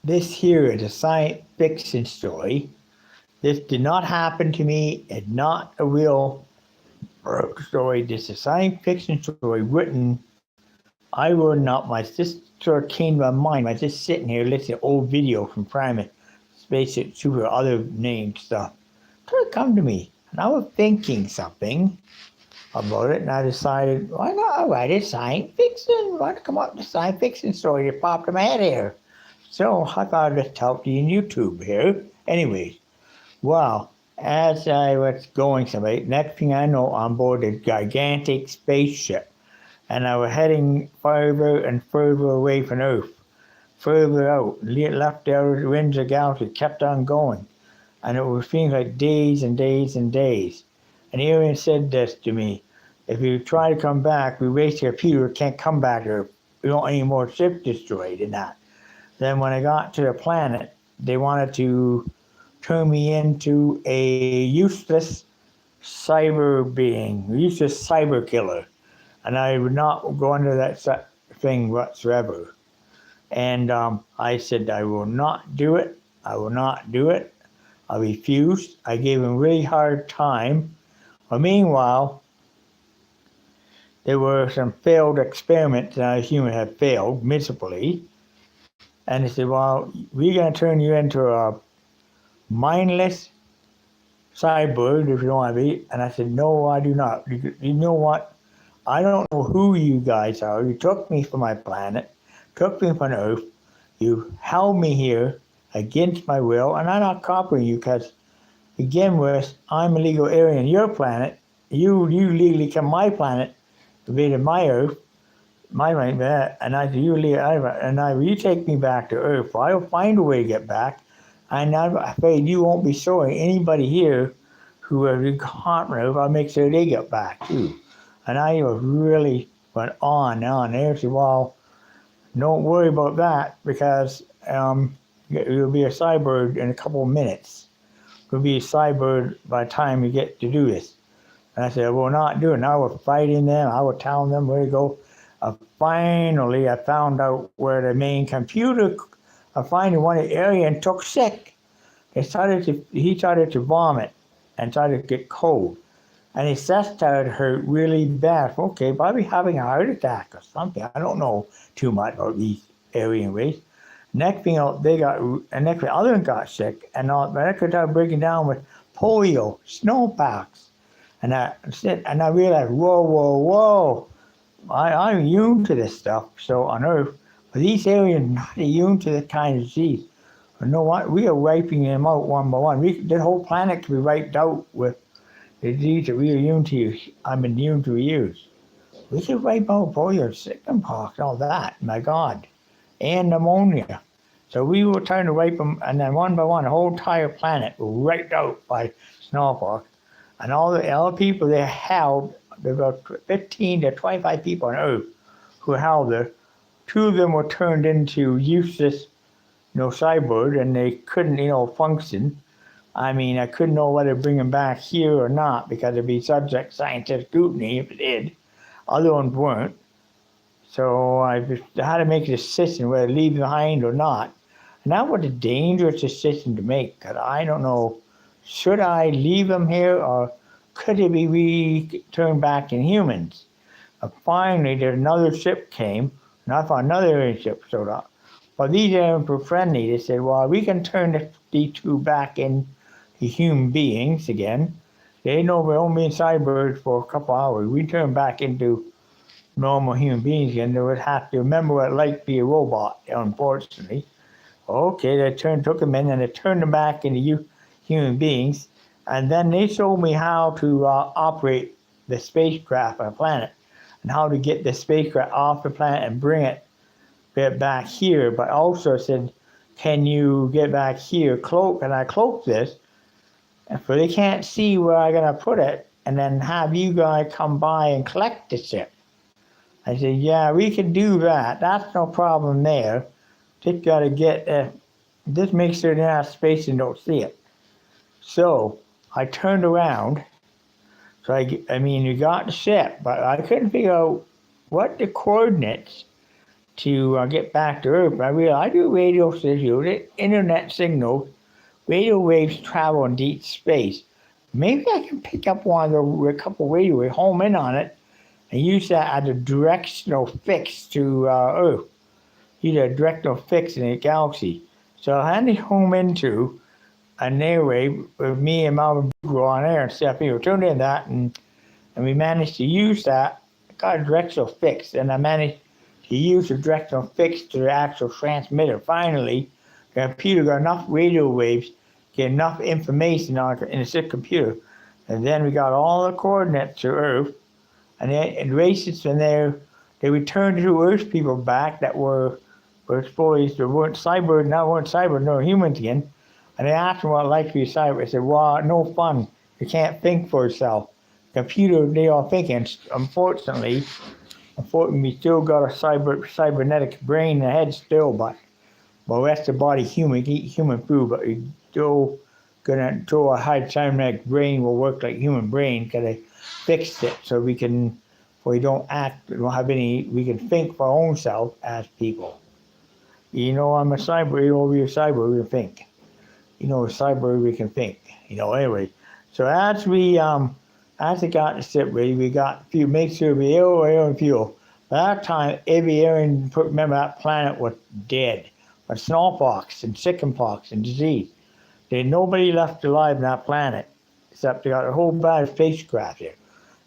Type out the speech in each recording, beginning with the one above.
this here is a science fiction story. This did not happen to me. It's not a real story. This is a science fiction story written. I wrote it up. My sister came to my mind. I was just sitting here listening to old video from Prime Spaceship Super, other named stuff. It come to me, and I was thinking something about it, and I decided, why not write a science fiction? Why not come up with a science fiction story that popped in my head here? So I thought I'd just help you in YouTube here. Anyways, well, as I was going somewhere, next thing I know, I'm aboard a gigantic spaceship, and I was heading further and further away from Earth, further out, left the outer rims of the galaxy, kept on going, and it was feeling like days and days and days. And Aryan said this to me: if you try to come back, we waste your computer, can't come back here. We don't any more ships destroyed and that. Then when I got to the planet, they wanted to turn me into a useless cyber being, useless cyber killer. And I would not go under that thing whatsoever. And I said, I will not do it. I will not do it. I refused. I gave him a really hard time. But meanwhile, there were some failed experiments that a human had failed miserably. And they said, well, we're going to turn you into a mindless cyborg if you don't want to be. And I said, no, I do not. You know what? I don't know who you guys are. You took me from my planet, took me from Earth. You held me here against my will, and I'm not copying you because, begin with, I'm a legal alien. Your planet, you legally come my planet, invaded my Earth, my planet, and I said, you take me back to Earth. I'll find a way to get back. And I'm afraid you won't be sorry. Anybody here who has caught me, I'll make sure they get back too. And I really went on there. I said, well, don't worry about that because you'll be a cyborg in a couple of minutes. You'll be a cyborg by the time you get to do this. And I said, I will not do it. And I was fighting them. I was telling them where to go. Finally, I found out where the main computer. I finally one of the Aryans took sick. He started to vomit and started to get cold. And his chest started to hurt really bad. Okay, probably having a heart attack or something. I don't know too much about these Aryan race. Next thing out, other one got sick, and I could start breaking down with polio, smallpox. And I realized, whoa, I'm immune to this stuff. So on Earth, but these Aryans are not immune to that kind of disease. You know what? We are wiping them out one by one. The whole planet can be wiped out with the disease that we are immune to. I'm immune to use. We could wipe out polio, chickenpox, all that. My God, and pneumonia. So we were trying to wipe them, and then one by one, the whole entire planet was wiped out by smallpox, and all the people they held. There were about 15 to 25 people on Earth who held there. 2 of them were turned into useless, cyborg, and they couldn't, function. I mean, I couldn't know whether to bring them back here or not because it'd be subject to scientific scrutiny if it did. Other ones weren't. So I had to make a decision whether to leave them behind or not. And that was a dangerous decision to make because I don't know, should I leave them here or could they be returned back in humans? Finally, there's another ship came, and I found another ship showed up. But these aliens were friendly. They said, well, we can turn these 2 back into human beings again. They know we're only in cyborgs for a couple hours. We turn back into normal human beings again. They would have to remember what it's like to be a robot, unfortunately. Okay, they took them in, and they turned them back into human beings. And then they showed me how to operate the spacecraft on the planet and how to get the spacecraft off the planet and bring it back here. But also said, can you get back here? Can I cloak this? And so they can't see where I'm going to put it and then have you guys come by and collect the ship. I said, yeah, we can do that. That's no problem there. Just got to just make sure they're not space and don't see it. So I turned around. So you got the ship, but I couldn't figure out what the coordinates to get back to Earth. I realized I do radio signals, internet signals, radio waves travel in deep space. Maybe I can pick up a couple radio waves, home in on it, and use that as a directional fix to Earth. Use a directional fix in a galaxy. So I had to home into an airwave with me and Marvin Bugle on air and stuff. We were tuned in that, and we managed to use that. Got a directional fix, and I managed to use the directional fix to the actual transmitter. Finally, the computer got enough radio waves, get enough information in the sick computer, and then we got all the coordinates to Earth, and then races from there. They returned to Earth people back that were exposed. They weren't cyber, now weren't cyber, no humans again. And they asked them what it like to be cyber. They said, "Well, no fun. You can't think for yourself. Computer, they all thinking." Unfortunately, we still got a cybernetic brain and head still, but the rest of the body human, eat human food, but we still gonna throw a high cybernetic brain will work like human brain because they fixed it so we don't act, we don't have any, we can think for our own self as people. I'm a cyber, you're a cyber, we can think. Cyber, we can think. Anyway. So as it got to sit ready, we got fuel, make sure we air and fuel. By that time, every Aryan, remember that planet was dead. But smallpox and chickenpox and disease. There's nobody left alive on that planet, except they got a whole batch of spacecraft here.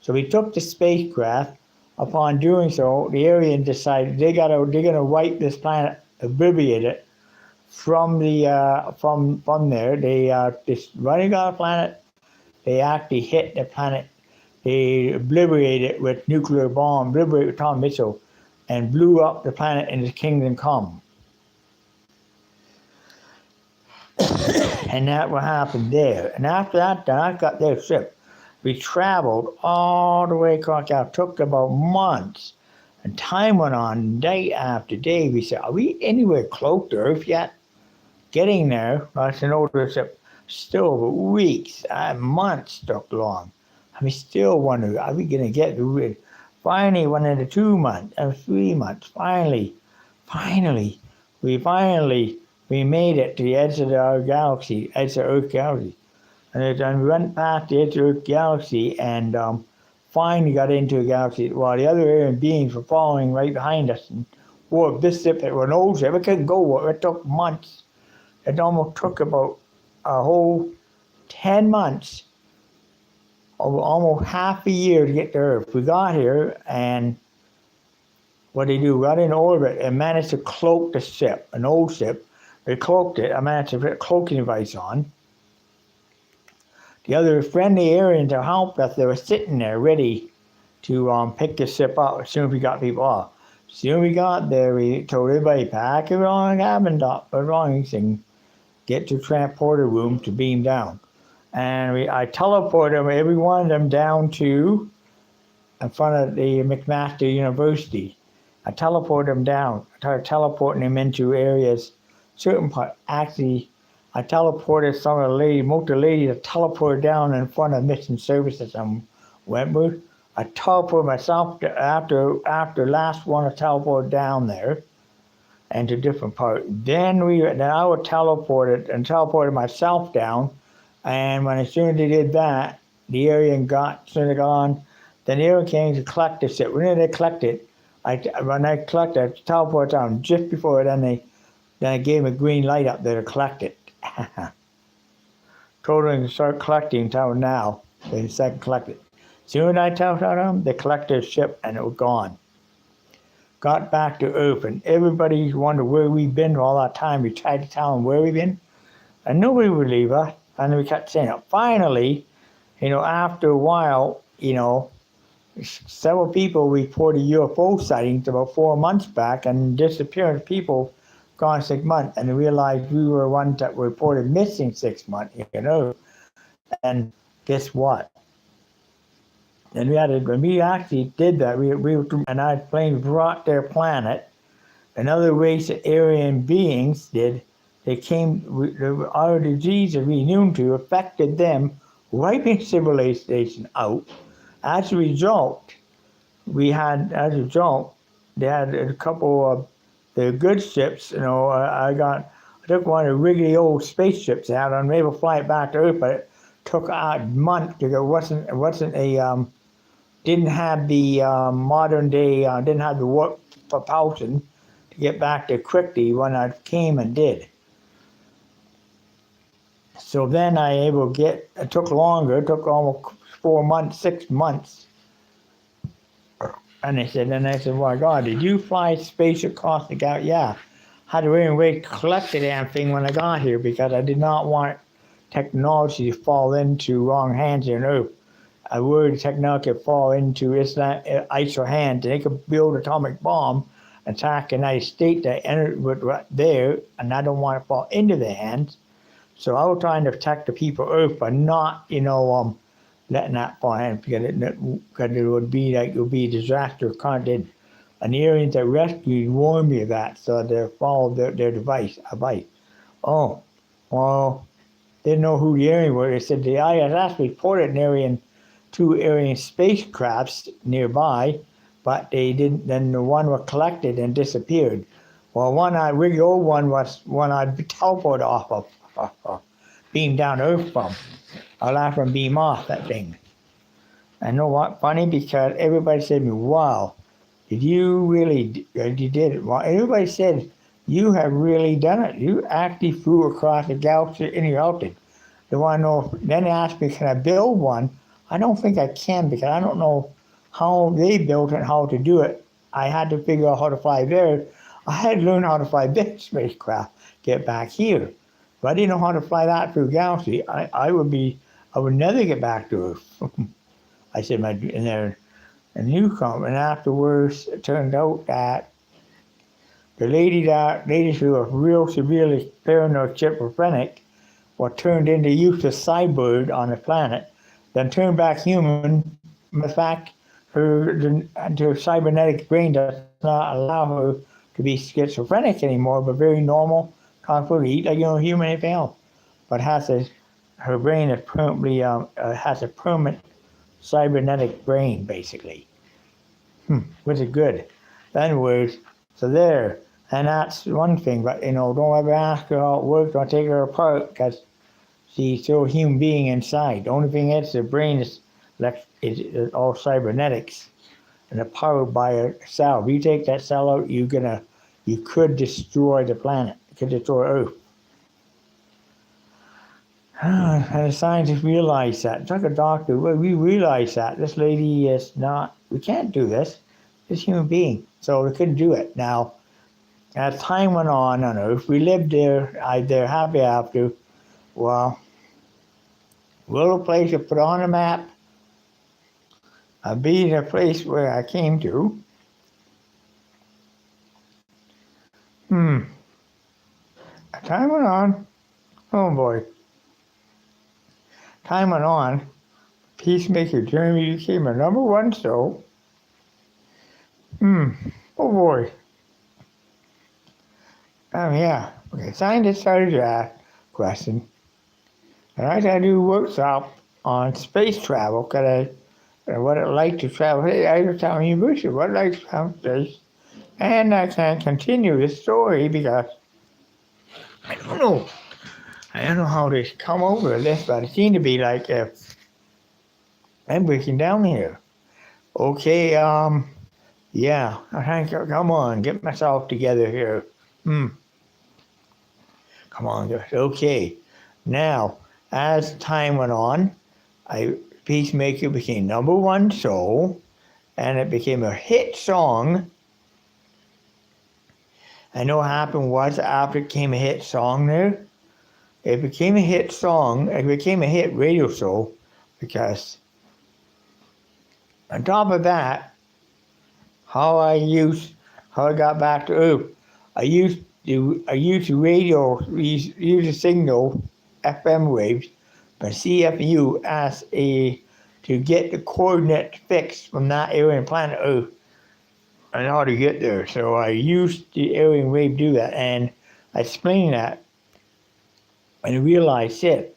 So we took the spacecraft. Upon doing so, the Aryans decided they're gonna wipe this planet, obliterate it from there. They just running out of planet. They actually hit the planet. They obliterated it with nuclear bomb, obliterated with atomic missile, and blew up the planet into Kingdom Come. And that's what happened there. And after that, I got their ship. We traveled all the way across. It took about months. And time went on, day after day. We said, "Are we anywhere close to Earth yet?" Getting there, I said, "No, there's still weeks, months took long." And we still wondered, are we going to get through it? Finally, went into 2 months, 3 months. Finally, we made it to the edge of our galaxy, edge of Earth galaxy. And we went past the edge of Earth galaxy and finally got into a galaxy while the other alien beings were following right behind us. And this ship, it was an old ship, it couldn't go. It took months. It almost took about a whole 10 months, almost half a year to get to Earth. We got here, and what they do, got in orbit and managed to cloak the ship, an old ship. They cloaked it. I managed to put a cloaking device on. The other friendly Aryans that helped us, they were sitting there ready to pick the ship up as soon as we got people off. As soon as we got there, we told everybody, pack it on cabin top belongings and get to transporter room to beam down. And I teleported every one of them down to in front of the McMaster University. I teleported them down. I started teleporting them into areas, certain part. Actually, I teleported some of the ladies, most of the ladies, I teleported down in front of mission services in Wentworth. I teleported myself after last one I teleported down there and to different parts. Then I would teleported myself down, and as soon as they did that, the Aryan got on. Then the Aryan came to collect the ship. When they collected, I teleported down just before. Then I gave them a green light up there to collect it. Told them to start collecting down now. They said collect it. Soon as I teleported them, they collected the ship and it was gone. Got back to Earth, and everybody wondered where we've been all that time. We tried to tell them where we've been, and nobody would leave us. And we kept saying it. Finally, after a while, several people reported UFO sightings about 4 months back, and disappearance people gone 6 months, and they realized we were ones that were reported missing 6 months. And guess what? And when we actually did that, and our planes brought their planet. Another race of Aryan beings did. They came. Our disease that we immune to affected them, wiping civilization out. As a result, they had a couple of the good ships, I took one of the rickety old spaceships out. I'm able to fly it back to Earth, but it took a month because it wasn't a didn't have the modern day, didn't have the warp propulsion to get back there quickly when I came and did. So then I able to get, it took longer, it took almost 4 months, 6 months. And I said, well, my God, did you fly space across the galaxy? Yeah. Had to really collect the damn thing when I got here because I did not want technology to fall into wrong hands here on Earth. I worried technology could fall into ISO hands and they could build an atomic bomb, attack the United States that entered right there, and I don't want to fall into their hands. So I was trying to protect the people of Earth by not, letting that fall in because it would be like it would be a disaster content. And the Aryans that rescued warned me of that, so they followed their advice. Oh, well, didn't know who the Aryan were. They said the ISS reported two Aryan spacecrafts nearby, but they didn't. Then the one was collected and disappeared. Well, really old one was one I teleported off of, beamed down to Earth from. I laughed from beam off that thing. I know what? Funny because everybody said to me, wow, did you really, you did it. Well, everybody said, you have really done it. You actually flew across the galaxy in your altitude. They want to know, then they asked me, can I build one? I don't think I can because I don't know how they built it and how to do it. I had to figure out how to fly there. I had to learn how to fly this spacecraft, get back here. If I didn't know how to fly that through the galaxy, I would never get back to Earth. I said, and they're a newcomer. And afterwards, it turned out that the ladies who were real severely paranoid schizophrenic were turned into useless cyborg on the planet, then turned back human. In fact, her cybernetic brain does not allow her to be schizophrenic anymore, but very normal, constantly eat like human anything else. But her brain is permanently has a permanent cybernetic brain, basically, which is good. Anyways, so there, and that's one thing. But don't ever ask her how it works. Don't take her apart because she's still a human being inside. The only thing is, the brain is all cybernetics, and it's powered by a cell. If you take that cell out, you could destroy the planet. You could destroy Earth. And the scientists realized that. It's like a doctor. We realized that this lady is not. We can't do this. This human being. So we couldn't do it. Now, as time went on Earth, we lived there. They're happy after. Well, little place to put on a map. Be the place where I came to. As time went on. Oh boy. Time went on. Peacemaker Jeremy became a #1 show. Oh boy. Yeah. Okay, scientists started to ask question. And I had to do a workshop on space travel because what it like to travel. Hey, I was telling University what it like to travel space. And I can continue this story because I don't know how to come over this, but it seemed to be like I'm breaking down here. Okay, yeah, I think, come on, get myself together here. Come on, okay. Now, as time went on, Peacemaker became #1 show, and it became a hit song. I know what happened was after it became a hit song there, it became a hit song, it became a hit radio show because on top of that, how I got back to Earth, I used radio, use a signal, FM waves, but CFU to get the coordinates fixed from that area on planet Earth and how to get there. So I used the Aryan wave to do that, and I explained that and I realized it.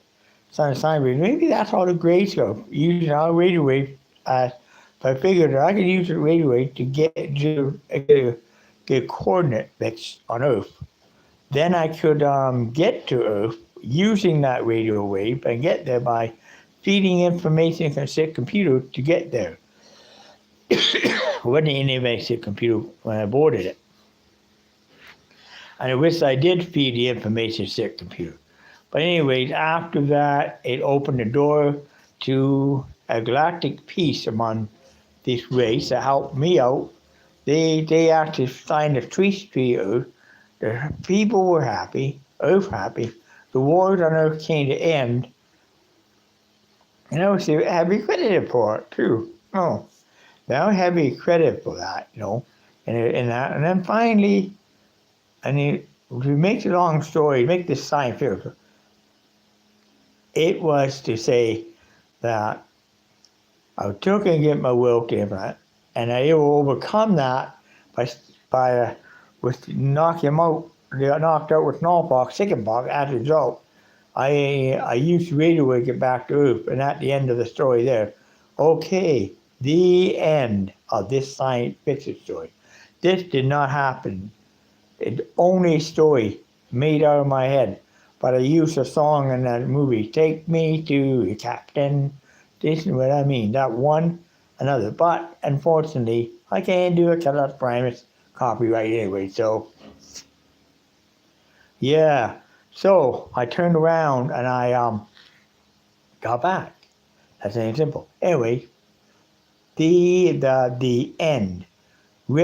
Maybe that's how the grades go, using our radio wave. So I figured that I could use the radio wave to get get coordinate fixed on Earth. Then I could get to Earth using that radio wave and get there by feeding information from said computer to get there. Wasn't any basic computer when I boarded it. And I wish I did feed the information to said computer. But anyways, after that, it opened the door to a galactic peace among this race that helped me out. They actually signed a treaty to Earth. The people were happy, Earth happy. The wars on Earth came to end. And I was heavy credit for it too. Oh, now heavy credit for that, and then finally, to make the long story, make this science fiction, it was to say that I took and get my will to implant, and I will overcome that by with knock him out. They got knocked out with smallpox, chickenpox as a result. I used radio to get back to Earth, and at the end of the story there, okay, the end of this science fiction story. This did not happen. It's only a story made out of my head, but I used a song in that movie, Take Me to the Captain. This is what I mean, that one, another. But unfortunately, I can't do it because that's private copyright anyway, so yeah. So I turned around and I got back. That's ain't simple. Anyway, the end.